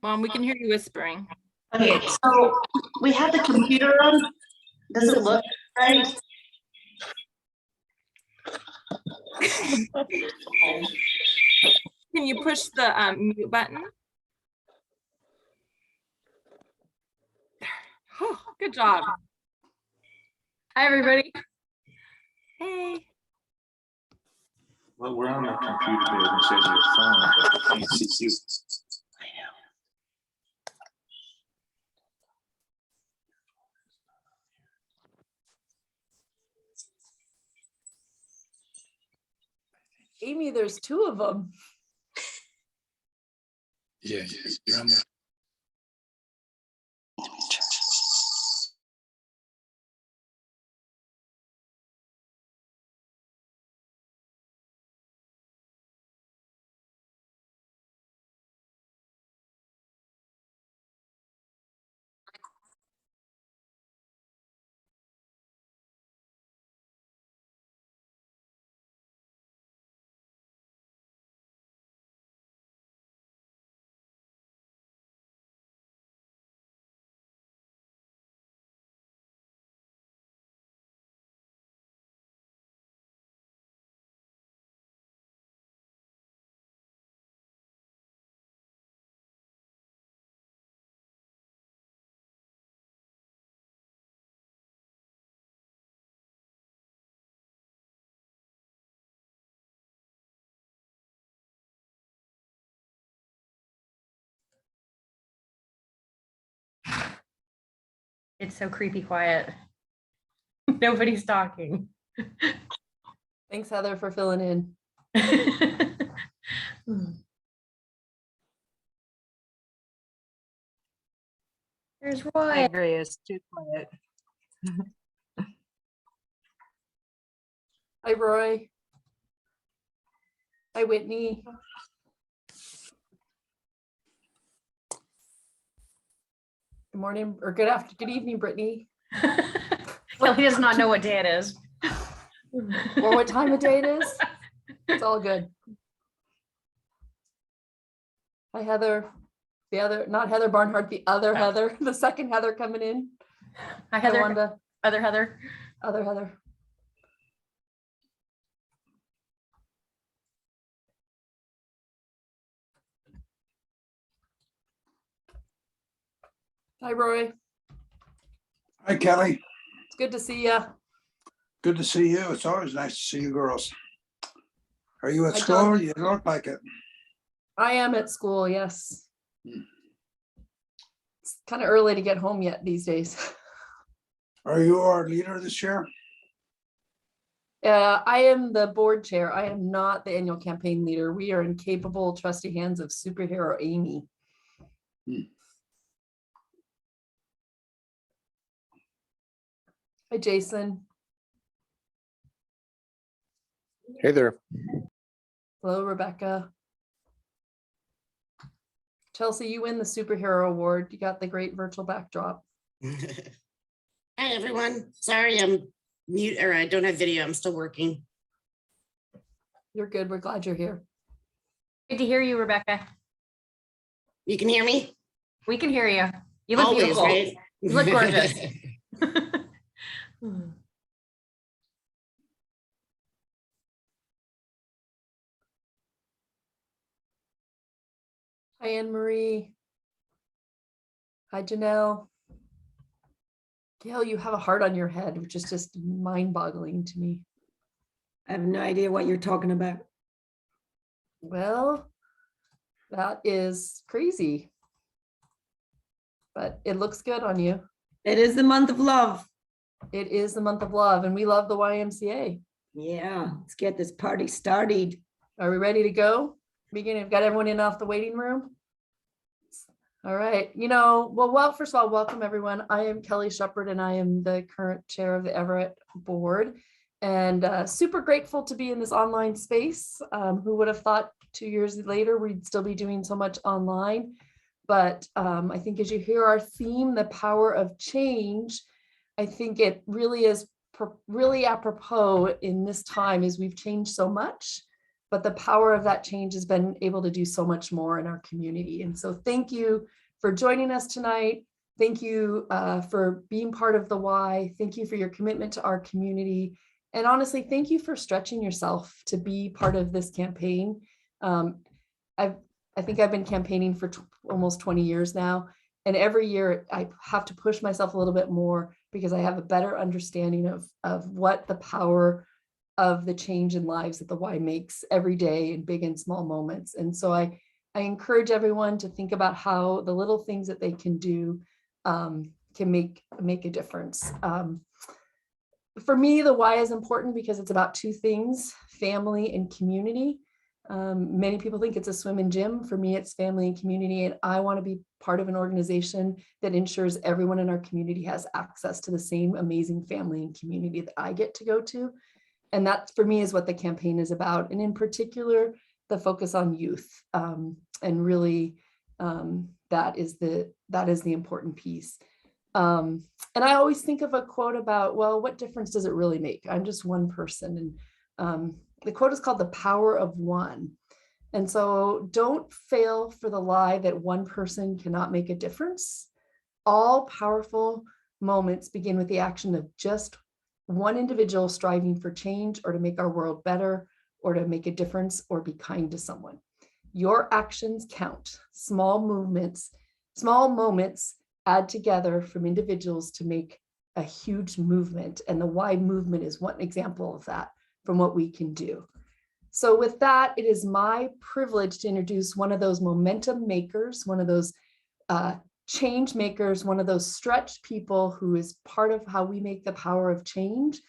Mom, we can hear you whispering. Okay, so we have the computer on. Does it look right? Can you push the mute button? Oh, good job. Hi, everybody. Hey. Well, we're on the computer here and it says your phone, but I can't see you. I know. Amy, there's two of them. Yeah, you're on there. It's so creepy quiet. Nobody's talking. Thanks, Heather, for filling in. There's I Roy. agree, it's too quiet. Hi, Roy. Hi, Whitney. Good morning, or good evening, Brittany. Kelly does not know what day it is. Or what time of day it is. It's all good. Hi, Heather. The other, not Heather Barnhart, the other Heather, the second Heather coming in. Hi, Heather. Wanda. Other Heather. Other Heather. Hi, Roy. Hi, Kelly. It's good to see you. Good to see you. It's always nice to see you girls. Are you at Hi, school? John. You look like it. I am at school, yes. Hmm. It's kind of early to get home yet these days. Are you our leader this year? I am the board chair. I am not the annual campaign leader. We are in capable, trusty hands of superhero Amy. Hmm. Hi, Jason. Hey there. Hello, Rebecca. Chelsea, you win the superhero award. You got the great virtual backdrop. Hi, everyone. Sorry, I'm mute, or I don't have video. I'm still working. You're good. We're glad you're here. Good to hear you, Rebecca. You can hear me? We can hear you. You look Always, beautiful. right? You look gorgeous. Hi, Anne Marie. Hi, Janelle. Gail, you have a heart on your head, which is just mind-boggling to me. I have no idea what you're talking about. Well, that is crazy. But it looks good on you. It is the month of love. It is the month of love, and we love the YMCA. Yeah, let's get this party started. Are we ready to go? Beginning, got everyone in off the waiting room? All right, well, first of all, welcome everyone. I am Kelly Shepard and I am the current chair of the Everett board, and super grateful to be in this online space. Who would have thought 2 years later we'd still be doing so much online? But I think as you hear our theme, the power of change, I think it really is really apropos in this time is we've changed so much, but the power of that change has been able to do so much more in our community. And so thank you for joining us tonight. Thank you for being part of the Y. Thank you for your commitment to our community. And honestly, thank you for stretching yourself to be part of this campaign. I think I've been campaigning for almost 20 years now. And every year I have to push myself a little bit more because I have a better understanding of what the power of the change in lives that the Y makes every day in big and small moments. And so I encourage everyone to think about how the little things that they can do can make a difference. For me, the Y is important because it's about two things: family and community. Many people think it's a swim and gym. For me, it's family and community. And I want to be part of an organization that ensures everyone in our community has access to the same amazing family and community that I get to go to. And that, for me, is what the campaign is about. And in particular, the focus on youth. And really, that is the important piece. And I always think of a quote about, well, what difference does it really make? I'm just one person. And the quote is called "The Power of One." And so don't fail for the lie that one person cannot make a difference. All powerful moments begin with the action of just one individual striving for change, or to make our world better, or to make a difference, or be kind to someone. Your actions count. Small moments add together from individuals to make a huge movement. And the Y movement is one example of that, from what we can do. So with that, it is my privilege to introduce one of those momentum makers, one of those change makers, one of those stretch people who is part of how we make the power of change,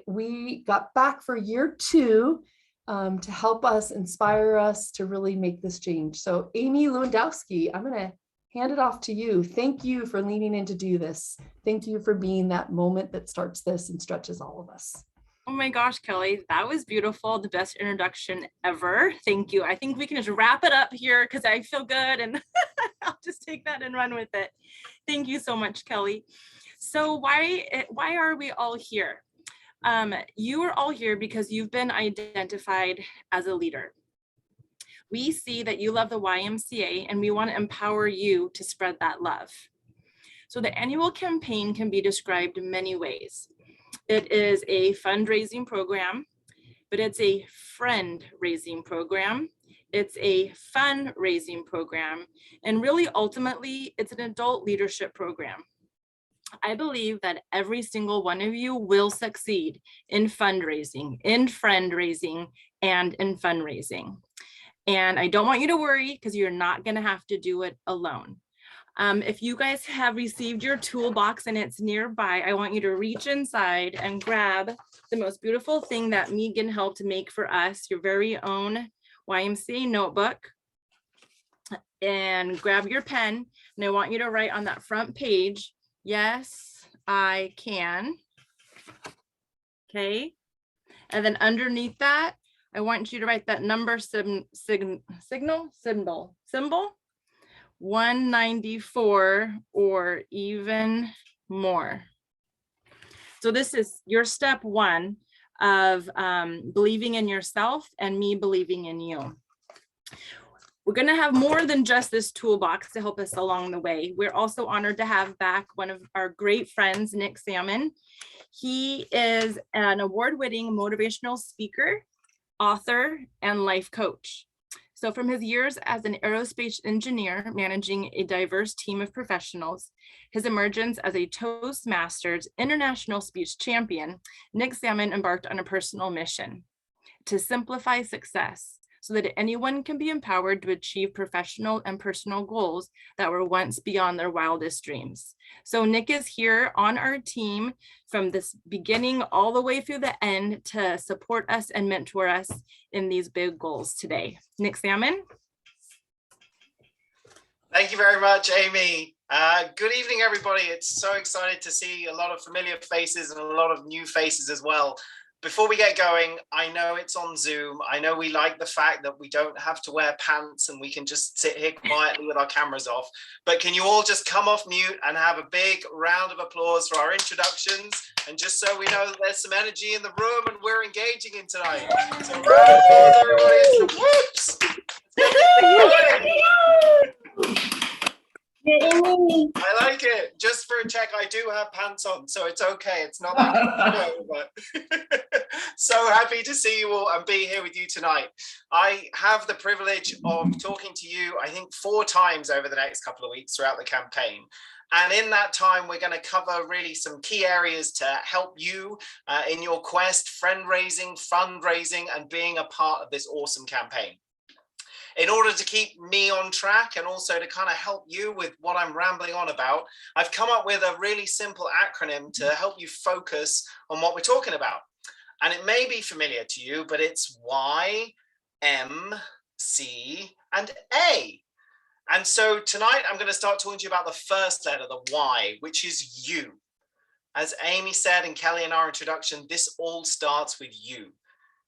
we got back for year 2 to help us, inspire us to really make this change. So Amy Lewandowski, I'm going to hand it off to you. Thank you for leaning in to do this. Thank you for being that moment that starts this and stretches all of us. Oh my gosh, Kelly, that was beautiful. The best introduction ever. Thank you. I think we can just wrap it up here because I feel good and I'll just take that and run with it. Thank you so much, Kelly. So why are we all here? You are all here because you've been identified as a leader. We see that you love the YMCA and we want to empower you to spread that love. So the annual campaign can be described in many ways. It is a fundraising program, but it's a friend-raising program. It's a fun-raising program. And really, ultimately, it's an adult leadership program. I believe that every single one of you will succeed in fundraising, in friend-raising, and in fundraising. And I don't want you to worry because you're not going to have to do it alone. If you guys have received your toolbox and it's nearby, I want you to reach inside and grab the most beautiful thing that Megan helped make for us, your very own YMCA notebook, and grab your pen. And I want you to write on that front page, "Yes, I can." Okay. And then underneath that, I want you to write that number symbol 194 or even more. So this is your step 1 of believing in yourself and me believing in you. We're going to have more than just this toolbox to help us along the way. We're also honored to have back one of our great friends, Nick Salmon. He is an award-winning motivational speaker, author, and life coach. So from his years as an aerospace engineer managing a diverse team of professionals, his emergence as a Toastmasters international speech champion, Nick Salmon embarked on a personal mission to simplify success so that anyone can be empowered to achieve professional and personal goals that were once beyond their wildest dreams. So Nick is here on our team from this beginning all the way through the end to support us and mentor us in these big goals today. Nick Salmon. Thank you very much, Amy. Good evening, everybody. It's so excited to see a lot of familiar faces and a lot of new faces as well. before we get going, I know it's on Zoom. I know we like the fact that we don't have to wear pants and we can just sit here quietly with our cameras off. But can you all just come off mute and have a big round of applause for our introductions? And just so we know that there's some energy in the room and we're engaging in tonight. So round of applause, everybody. It's the whoops. I like it. Just for a check, I do have pants on, so it's okay. It's not that but so happy to see you all and be here with you tonight. I have the privilege of talking to you, I think 4 times over the next couple of weeks throughout the campaign. And in that time, we're going to cover really some key areas to help you in your quest, friend raising, fundraising, and being a part of this awesome campaign. In order to keep me on track and also to kind of help you with what I'm rambling on about, I've come up with a really simple acronym to help you focus on what we're talking about. And it may be familiar to you, but it's Y, M, C, and A. And so tonight I'm going to start talking to you about the first letter, the Y, which is you. As Amy said and Kelly in our introduction, this all starts with you.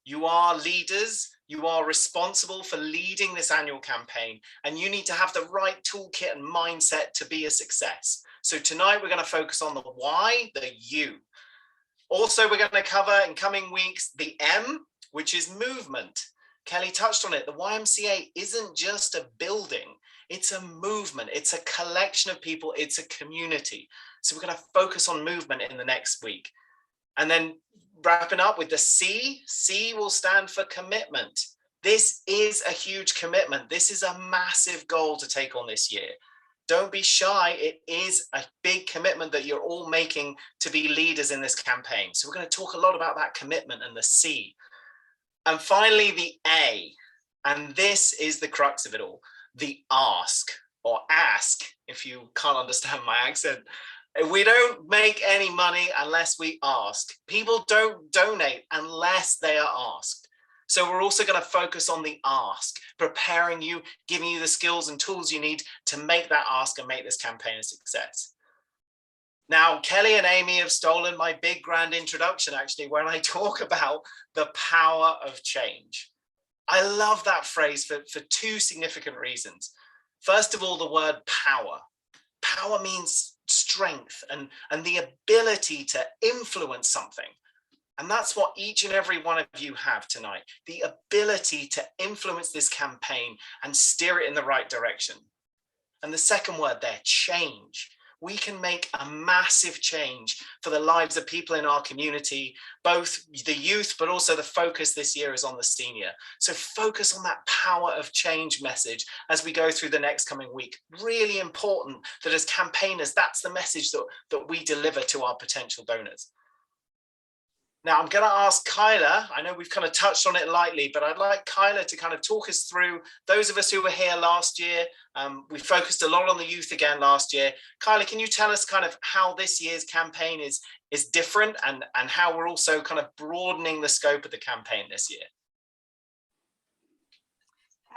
You are leaders. You are responsible for leading this annual campaign, and you need to have the right toolkit and mindset to be a success. So tonight we're going to focus on the Y, the you. Also, we're going to cover in coming weeks the M, which is movement. Kelly touched on it. The YMCA isn't just a building. It's a movement. It's a collection of people. It's a community. So we're going to focus on movement in the next week. And then wrapping up with the C, C will stand for commitment. This is a huge commitment. This is a massive goal to take on this year. Don't be shy. It is a big commitment that you're all making to be leaders in this campaign. So we're going to talk a lot about that commitment and the C. And finally, the A. And this is the crux of it all, the ask, or ask, if you can't understand my accent. We don't make any money unless we ask. People don't donate unless they are asked. So we're also going to focus on the ask, preparing you, giving you the skills and tools you need to make that ask and make this campaign a success. Now, Kelly and Amy have stolen my big grand introduction, actually, when I talk about the power of change. I love that phrase for 2 significant reasons. First of all, the word power. Power means strength and the ability to influence something. And that's what each and every one of you have tonight, the ability to influence this campaign and steer it in the right direction. And the second word there, change. We can make a massive change for the lives of people in our community, both the youth, but also the focus this year is on the senior. So focus on that power of change message as we go through the next coming week. Really important that as campaigners, that's the message that we deliver to our potential donors. Now, I'm going to ask Kyla, I know we've kind of touched on it lightly, but I'd like Kyla to kind of talk us through, those of us who were here last year, we focused a lot on the youth again last year. Kyla, can you tell us kind of how this year's campaign is different and how we're also kind of broadening the scope of the campaign this year?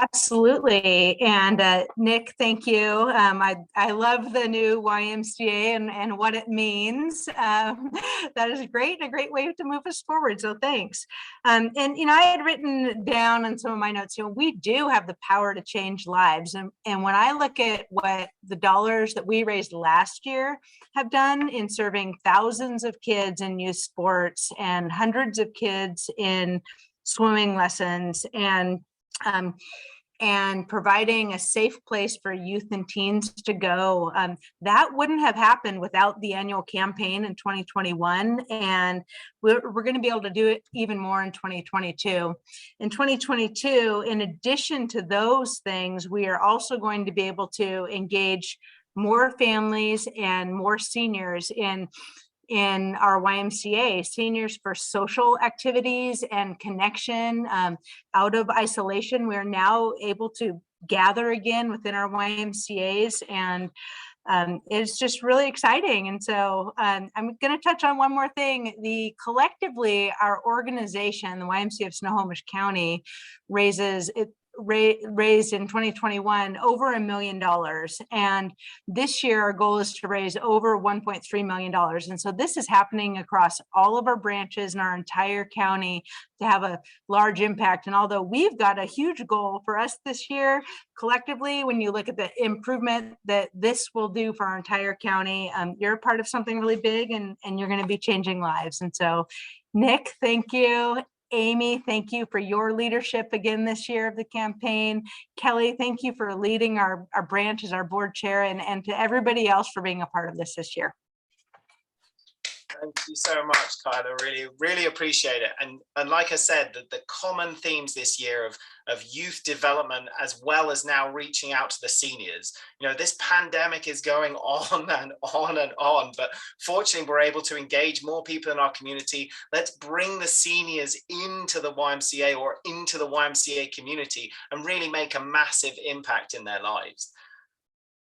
Absolutely. And Nick, thank you. I love the new YMCA and what it means. That is great, a great way to move us forward. So thanks. And, you know, I had written down in some of my notes, you know, we do have the power to change lives. And when I look at what the dollars that we raised last year have done in serving thousands of kids in youth sports and hundreds of kids in swimming lessons and providing a safe place for youth and teens to go. That wouldn't have happened without the annual campaign in 2021. And we're going to be able to do it even more in 2022. In 2022, in addition to those things, we are also going to be able to engage more families and more seniors in our YMCA, seniors for social activities and connection out of isolation. We're now able to gather again within our YMCAs, and it's just really exciting. And so I'm going to touch on one more thing. Collectively, our organization, the YMCA of Snohomish County, raises raised in 2021 over $1 million. And this year, our goal is to raise over $1.3 million. And so this is happening across all of our branches in our entire county to have a large impact. And although we've got a huge goal for us this year, collectively, when you look at the improvement that this will do for our entire county, you're a part of something really big, and you're going to be changing lives. And so, Nick, thank you. Amy, thank you for your leadership again this year of the campaign. Kelly, thank you for leading our branch as our board chair, and to everybody else for being a part of this year. Thank you so much, Kyla. Really appreciate it. And like I said, the common themes this year of youth development, as well as now reaching out to the seniors. You know, this pandemic is going on and on and on, but fortunately we're able to engage more people in our community. Let's bring the seniors into the YMCA or into the YMCA community and really make a massive impact in their lives.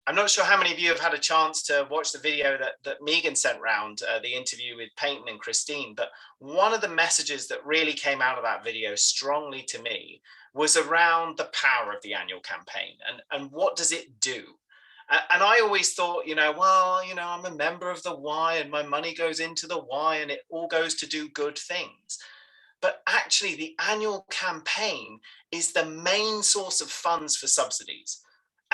I'm not sure how many of you have had a chance to watch the video that Megan sent round, the interview with Peyton and Christine, but one of the messages that really came out of that video strongly to me was around the power of the annual campaign and what does it do? And I always thought, I'm a member of the Y and my money goes into the Y and it all goes to do good things. But actually the annual campaign is the main source of funds for subsidies.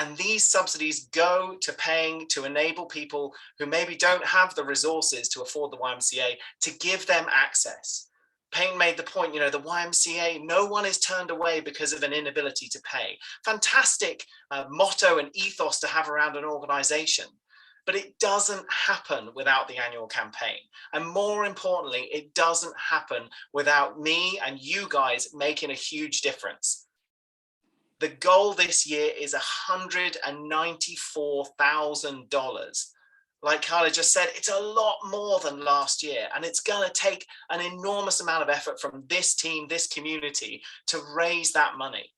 And these subsidies go to paying to enable people who maybe don't have the resources to afford the YMCA to give them access. Payne made the point, the YMCA, no one is turned away because of an inability to pay. Fantastic motto and ethos to have around an organization. But it doesn't happen without the annual campaign. And more importantly, it doesn't happen without me and you guys making a huge difference. The goal this year is $194,000. Like Carla just said, it's a lot more than last year, and it's going to take an enormous amount of effort from this team, this community, to raise that money.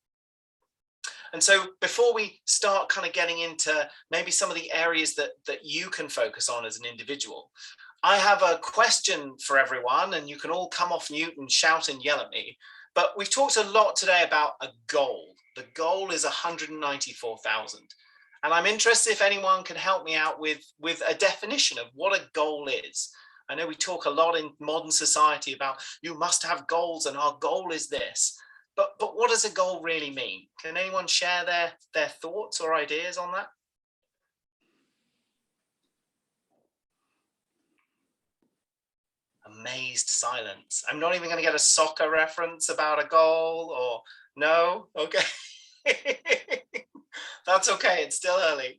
And so before we start kind of getting into maybe some of the areas that you can focus on as an individual, I have a question for everyone, and you can all come off mute and shout and yell at me. But we've talked a lot today about a goal. The goal is 194,000. And I'm interested if anyone can help me out with a definition of what a goal is. I know we talk a lot in modern society about you must have goals and our goal is this. But what does a goal really mean? Can anyone share their thoughts or ideas on that? Amazed silence. I'm not even going to get a soccer reference about a goal or no? Okay. That's okay. It's still early.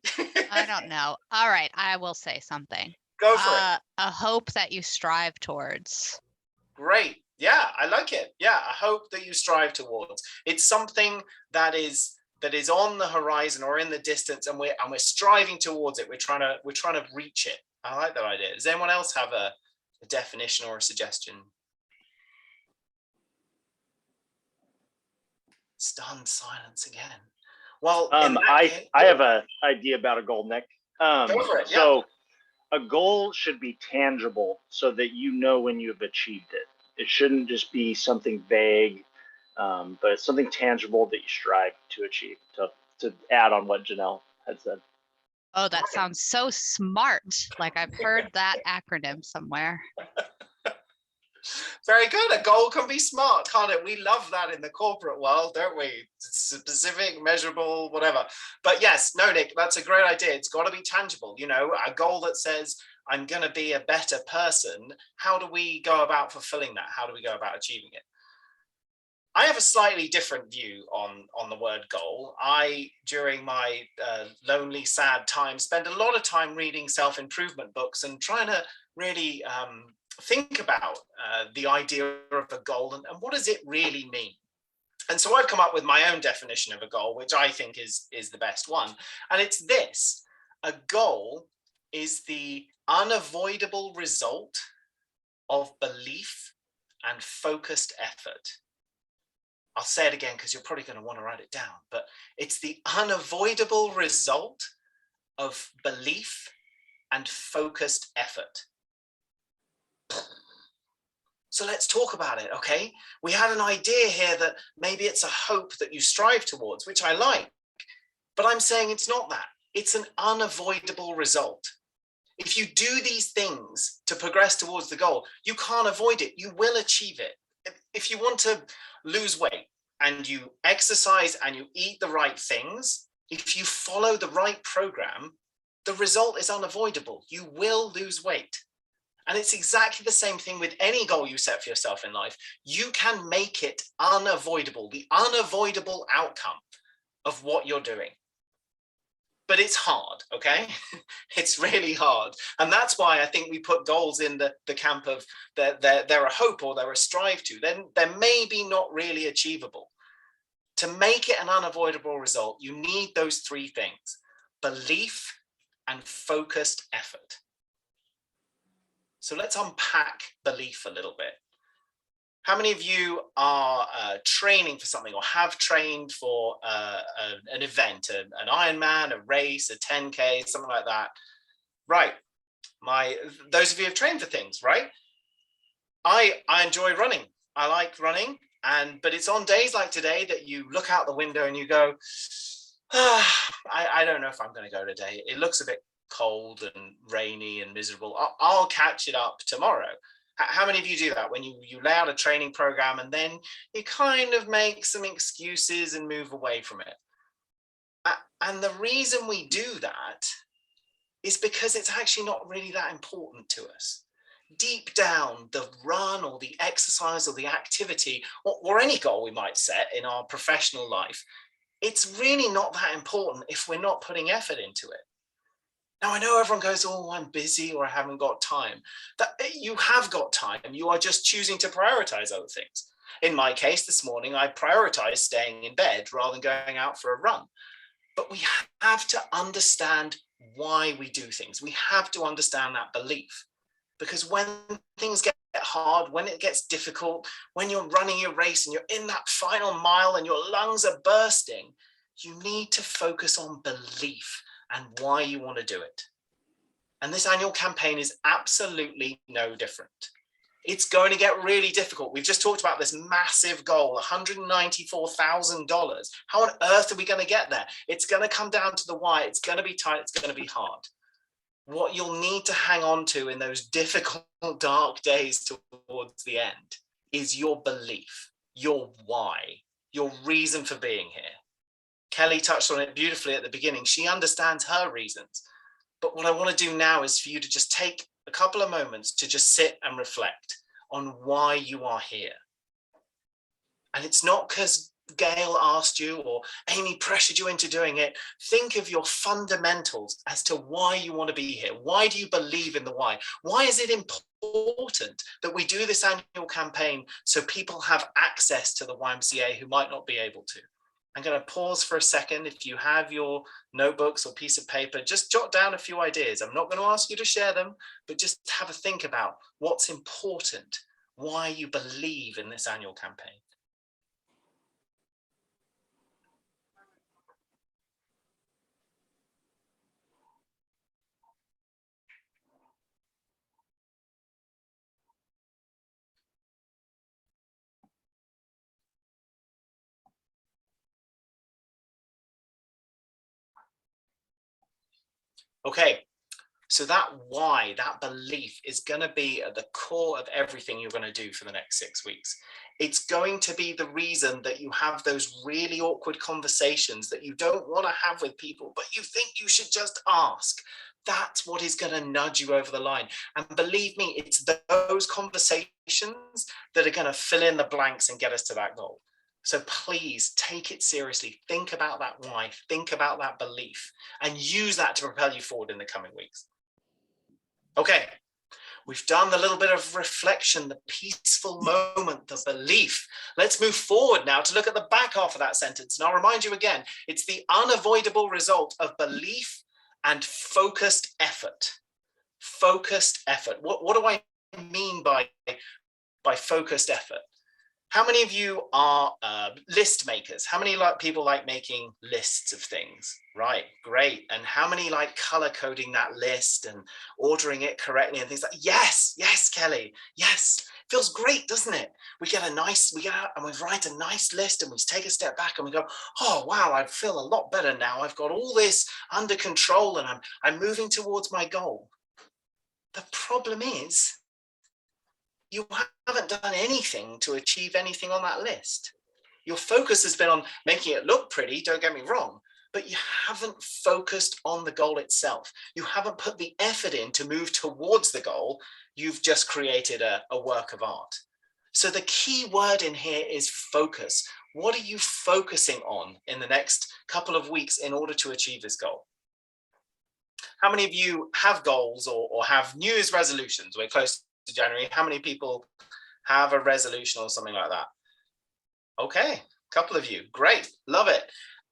I don't know. All right. I will say something. Go for it. A hope that you strive towards. Great. Yeah, I like it. Yeah, a hope that you strive towards. It's something that is on the horizon or in the distance, and we're striving towards it. We're trying to reach it. I like that idea. Does anyone else have a definition or a suggestion? Stunned silence again. Well, I have an idea about a goal, Nick. Go for it. So a goal should be tangible so that you know when you have achieved it. It shouldn't just be something vague, but it's something tangible that you strive to achieve, to add on what Janelle had said. Oh, that sounds so smart. Like I've heard that acronym somewhere. Very good. A goal can be smart, can't it? We love that in the corporate world, don't we? Specific, measurable, whatever. But yes, no, Nick, that's a great idea. It's got to be tangible. A goal that says, I'm going to be a better person. How do we go about fulfilling that? How do we go about achieving it? I have a slightly different view on the word goal. During my lonely, sad time, spend a lot of time reading self-improvement books and trying to really think about the idea of a goal and what does it really mean? And so I've come up with my own definition of a goal, which I think is the best one. And it's this: a goal is the unavoidable result of belief and focused effort. I'll say it again because you're probably going to want to write it down, but it's the unavoidable result of belief and focused effort. So let's talk about it, okay? We had an idea here that maybe it's a hope that you strive towards, which I like, but I'm saying it's not that. It's an unavoidable result. If you do these things to progress towards the goal, you can't avoid it. You will achieve it. If you want to lose weight and you exercise and you eat the right things, if you follow the right program, the result is unavoidable. You will lose weight. And it's exactly the same thing with any goal you set for yourself in life. You can make it unavoidable, the unavoidable outcome of what you're doing. But it's hard, okay? It's really hard. And that's why I think we put goals in the camp of they're a hope or they're a strive to. Then they're maybe not really achievable. To make it an unavoidable result, you need those three things: belief and focused effort. So let's unpack belief a little bit. How many of you are training for something or have trained for an event, an Ironman, a race, a 10K, something like that? Right. Those of you who have trained for things, right? I enjoy running. I like running, but it's on days like today that you look out the window and you go, I don't know if I'm going to go today. It looks a bit cold and rainy and miserable. I'll catch it up tomorrow. How many of you do that when you lay out a training program and then you kind of make some excuses and move away from it? And the reason we do that is because it's actually not really that important to us. Deep down, the run or the exercise or the activity or any goal we might set in our professional life, it's really not that important if we're not putting effort into it. Now, I know everyone goes, oh, I'm busy or I haven't got time. That you have got time. You are just choosing to prioritize other things. In my case, this morning, I prioritized staying in bed rather than going out for a run. But we have to understand why we do things. We have to understand that belief. Because when things get hard, when it gets difficult, when you're running your race and you're in that final mile and your lungs are bursting, you need to focus on belief and why you want to do it. And this annual campaign is absolutely no different. It's going to get really difficult. We've just talked about this massive goal, $194,000. How on earth are we going to get there? It's going to come down to the why. It's going to be tight. It's going to be hard. What you'll need to hang on to in those difficult, dark days towards the end is your belief, your why, your reason for being here. Kelly touched on it beautifully at the beginning. She understands her reasons. But what I want to do now is for you to just take a couple of moments to just sit and reflect on why you are here. And it's not because Gail asked you or Amy pressured you into doing it. Think of your fundamentals as to why you want to be here. Why do you believe in the why? Why is it important that we do this annual campaign so people have access to the YMCA who might not be able to? I'm going to pause for a second. If you have your notebooks or piece of paper, just jot down a few ideas. I'm not going to ask you to share them, but just have a think about what's important, why you believe in this annual campaign. Okay, so that why, that belief is going to be at the core of everything you're going to do for the next 6 weeks. It's going to be the reason that you have those really awkward conversations that you don't want to have with people, but you think you should just ask. That's what is going to nudge you over the line. And believe me, it's those conversations that are going to fill in the blanks and get us to that goal. So please take it seriously. Think about that why, think about that belief, and use that to propel you forward in the coming weeks. Okay, we've done the little bit of reflection, the peaceful moment, the belief. Let's move forward now to look at the back half of that sentence. And I'll remind you again, it's the unavoidable result of belief and focused effort. Focused effort. What do I mean by focused effort? How many of you are list makers? How many people like making lists of things? Right, great. And how many like color coding that list and ordering it correctly and things like, yes, Kelly, yes. Feels great, doesn't it? We get out and we write a nice list and we take a step back and we go, oh, wow, I feel a lot better now. I've got all this under control and I'm moving towards my goal. The problem is you haven't done anything to achieve anything on that list. Your focus has been on making it look pretty, don't get me wrong, but you haven't focused on the goal itself. You haven't put the effort in to move towards the goal. You've just created a work of art. So the key word in here is focus. What are you focusing on in the next couple of weeks in order to achieve this goal? How many of you have goals or have New Year's resolutions? We're close to January. How many people have a resolution or something like that? Okay, a couple of you. Great, love it.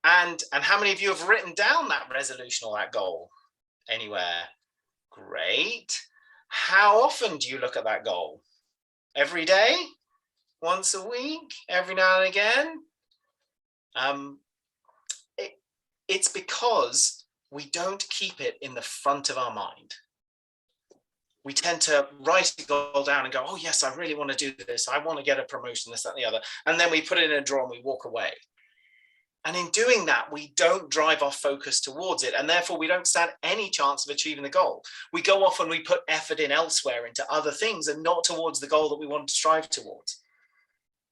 And how many of you have written down that resolution or that goal anywhere? Great. How often do you look at that goal? Every day? Once a week? Every now and again? It's because we don't keep it in the front of our mind. We tend to write a goal down and go, oh yes, I really want to do this. I want to get a promotion, this, that, and the other. And then we put it in a drawer and we walk away. And in doing that, we don't drive our focus towards it. And therefore, we don't stand any chance of achieving the goal. We go off and we put effort in elsewhere into other things and not towards the goal that we want to strive towards.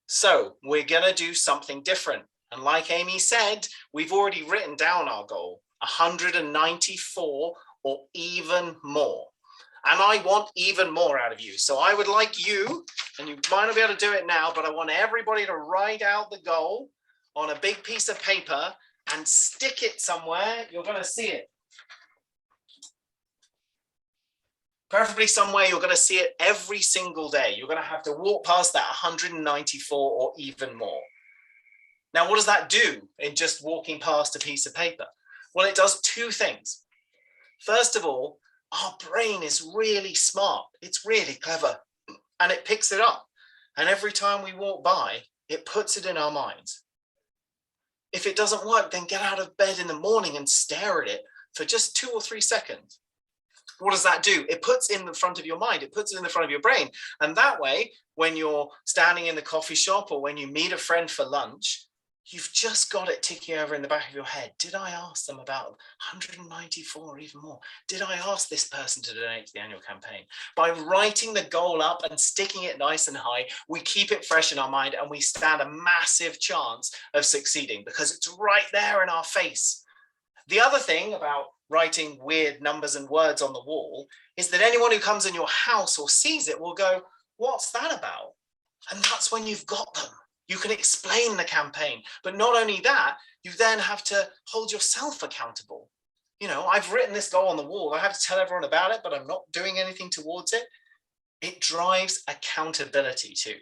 So we're going to do something different. And like Amy said, we've already written down our goal, 194 or even more. And I want even more out of you. So I would like you, and you might not be able to do it now, but I want everybody to write out the goal on a big piece of paper and stick it somewhere. You're going to see it. Preferably somewhere you're going to see it every single day. You're going to have to walk past that 194 or even more. Now, what does that do in just walking past a piece of paper? Well, it does two things. First of all, our brain is really smart. It's really clever, and it picks it up. And every time we walk by, it puts it in our minds. If it doesn't work, then get out of bed in the morning and stare at it for just 2 or 3 seconds. What does that do? It puts in the front of your mind. It puts it in the front of your brain. And that way, when you're standing in the coffee shop or when you meet a friend for lunch, you've just got it ticking over in the back of your head. Did I ask them about 194 or even more? Did I ask this person to donate to the annual campaign? By writing the goal up and sticking it nice and high, we keep it fresh in our mind and we stand a massive chance of succeeding because it's right there in our face. The other thing about writing weird numbers and words on the wall is that anyone who comes in your house or sees it will go, what's that about? And that's when you've got them. You can explain the campaign, but not only that, you then have to hold yourself accountable. You know, I've written this goal on the wall. I have to tell everyone about it, but I'm not doing anything towards it. It drives accountability too.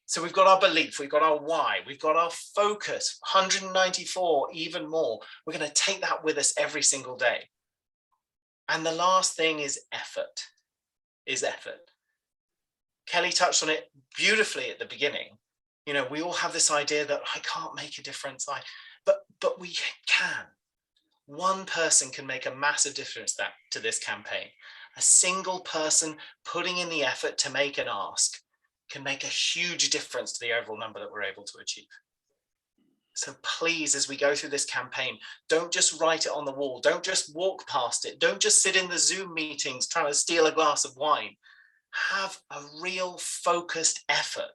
So we've got our belief, we've got our why, we've got our focus, 194, even more. We're going to take that with us every single day. And the last thing is effort, Kelly touched on it beautifully at the beginning. You know, we all have this idea that I can't make a difference, but we can. One person can make a massive difference to this campaign. A single person putting in the effort to make an ask can make a huge difference to the overall number that we're able to achieve. So please, as we go through this campaign, don't just write it on the wall. Don't just walk past it. Don't just sit in the Zoom meetings trying to steal a glass of wine. Have a real focused effort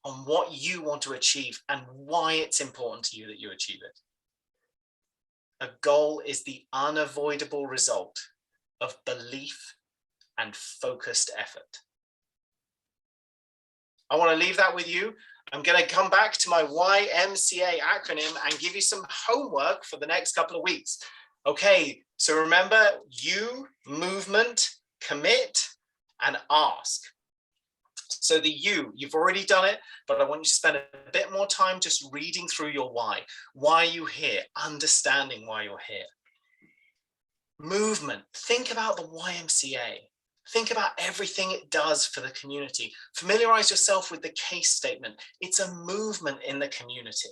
on what you want to achieve and why it's important to you that you achieve it. A goal is the unavoidable result of belief and focused effort. I want to leave that with you. I'm going to come back to my YMCA acronym and give you some homework for the next couple of weeks. Okay, so remember, you, movement, commit, and ask. So the you've already done it, but I want you to spend a bit more time just reading through your why. Why are you here? Understanding why you're here. Movement, think about the YMCA. Think about everything it does for the community. Familiarize yourself with the case statement. It's a movement in the community.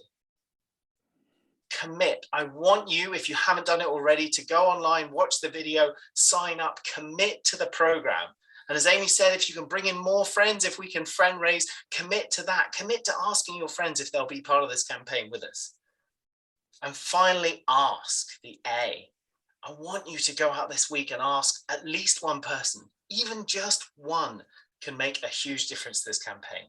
Commit. I want you, if you haven't done it already, to go online, watch the video, sign up, commit to the program. And as Amy said, if you can bring in more friends, if we can friend raise, commit to that. Commit to asking your friends if they'll be part of this campaign with us. And finally, ask, the A. I want you to go out this week and ask at least one person, even just one, can make a huge difference to this campaign.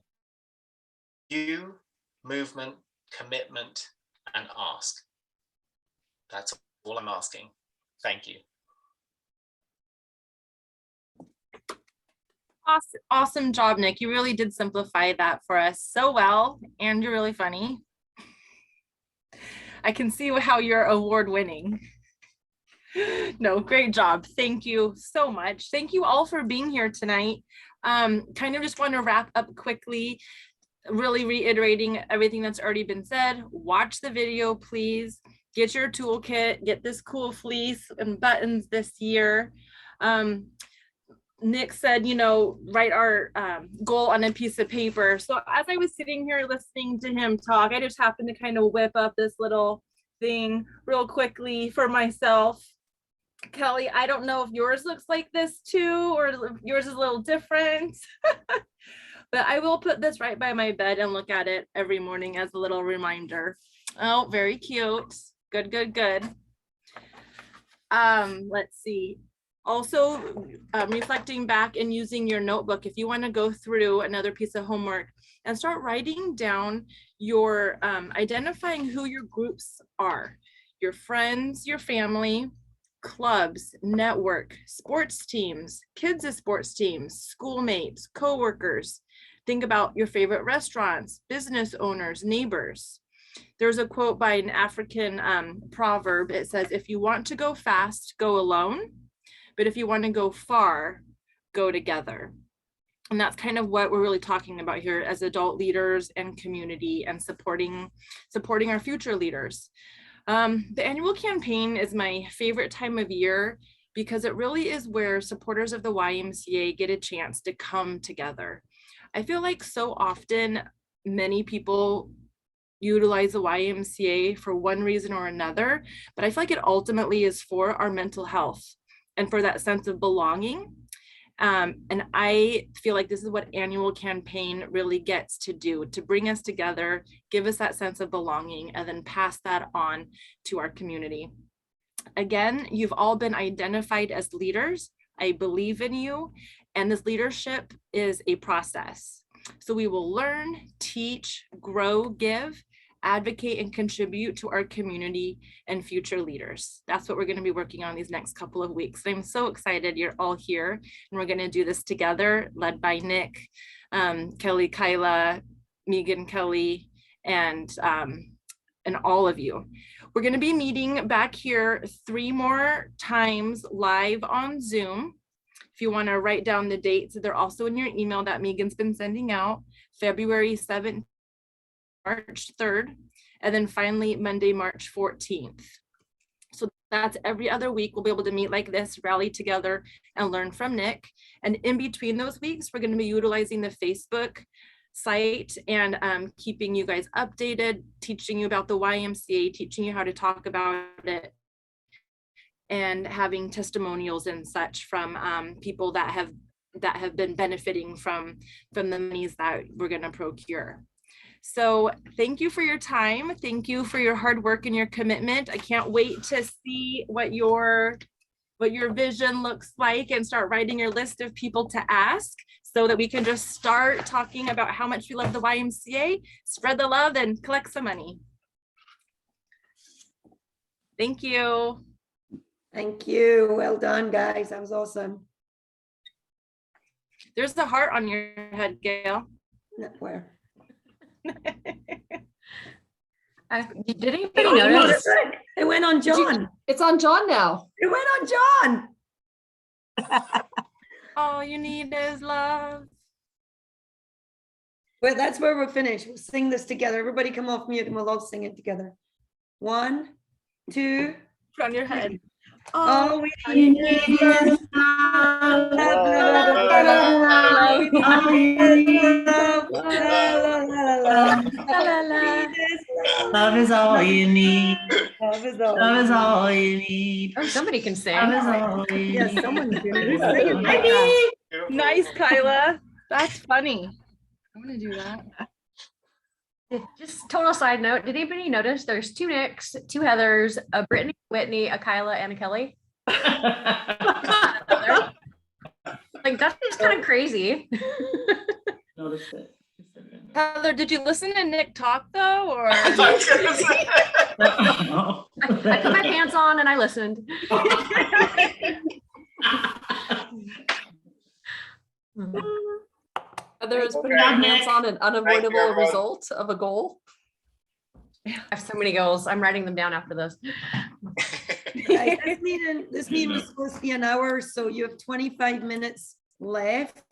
You, movement, commitment, and ask. That's all I'm asking. Thank you. Awesome job, Nick. You really did simplify that for us so well, and you're really funny. I can see how you're award winning. No, great job. Thank you so much. Thank you all for being here tonight. Kind of just want to wrap up quickly, really reiterating everything that's already been said. Watch the video, please. Get your toolkit, get this cool fleece and buttons this year. Nick said, you know, write our goal on a piece of paper. So as I was sitting here listening to him talk, I just happened to kind of whip up this little thing real quickly for myself. Kelly, I don't know if yours looks like this too, or if yours is a little different, but I will put this right by my bed and look at it every morning as a little reminder. Oh, very cute. Good, good, good. Let's see. Also, reflecting back and using your notebook, if you want to go through another piece of homework and start writing down your identifying who your groups are, your friends, your family, clubs, network, sports teams, kids of sports teams, schoolmates, coworkers. Think about your favorite restaurants, business owners, neighbors. There's a quote by an African proverb. It says, if you want to go fast, go alone. But if you want to go far, go together. And that's kind of what we're really talking about here as adult leaders and community and supporting our future leaders. The annual campaign is my favorite time of year because it really is where supporters of the YMCA get a chance to come together. I feel like so often many people utilize the YMCA for one reason or another, but I feel like it ultimately is for our mental health and for that sense of belonging. And I feel like this is what annual campaign really gets to do, to bring us together, give us that sense of belonging, and then pass that on to our community. Again, you've all been identified as leaders. I believe in you, and this leadership is a process. So we will learn, teach, grow, give, advocate, and contribute to our community and future leaders. That's what we're going to be working on these next couple of weeks. I'm so excited you're all here, and we're going to do this together, led by Nick, Kelly, Kyla, Megan, Kelly, and all of you. We're going to be meeting back here 3 more times live on Zoom. If you want to write down the dates, they're also in your email that Megan's been sending out. February 7th, March 3rd, and then finally Monday, March 14th. So that's every other week. We'll be able to meet like this, rally together, and learn from Nick. And in between those weeks, we're going to be utilizing the Facebook site and keeping you guys updated, teaching you about the YMCA, teaching you how to talk about it, and having testimonials and such from people that have been benefiting from the monies that we're going to procure. So thank you for your time. Thank you for your hard work and your commitment. I can't wait to see what your vision looks like and start writing your list of people to ask so that we can just start talking about how much we love the YMCA, spread the love, and collect some money. Thank you. Thank you. Well done, guys. That was awesome. There's the heart on your head, Gail. Where? Did anybody notice? It went on John. It's on John now. It went on John. All you need is love. Well, that's where we're finished. We'll sing this together. Everybody come off mute and we'll all sing it together. 1, 2. Put on your head. All we need is love. Love is all you need. Love is Love is all you need. Oh, somebody can sing. Love is all you need. Yes, someone's doing it. Nice, Kyla. That's funny. I'm gonna do that. Just total side note, did anybody notice there's 2 Nicks, 2 Heathers, a Brittany, Whitney, a Kyla, and a Kelly? Like, that's just kind of crazy. Noticed it. Heather, did you listen to Nick talk though, or? I put my pants on and I listened. There is putting your pants on an unavoidable result of a goal. I have so many goals. I'm writing them down after this. Guys, this meeting was supposed to be an hour, so you have 25 minutes left.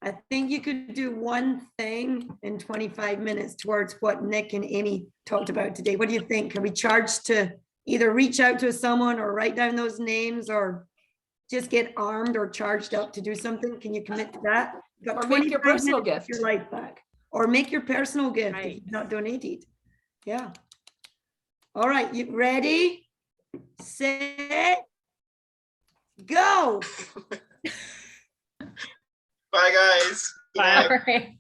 I think you could do one thing in 25 minutes towards what Nick and Amy talked about today. What do you think? Are we charged to either reach out to someone or write down those names, or just get armed or charged up to do something? Can you commit to that? Or make your personal gift. Your life back. Or make your personal gift if Right. you've not donated. Yeah. All right, you ready? Set, go. Bye, guys. Good night. All right.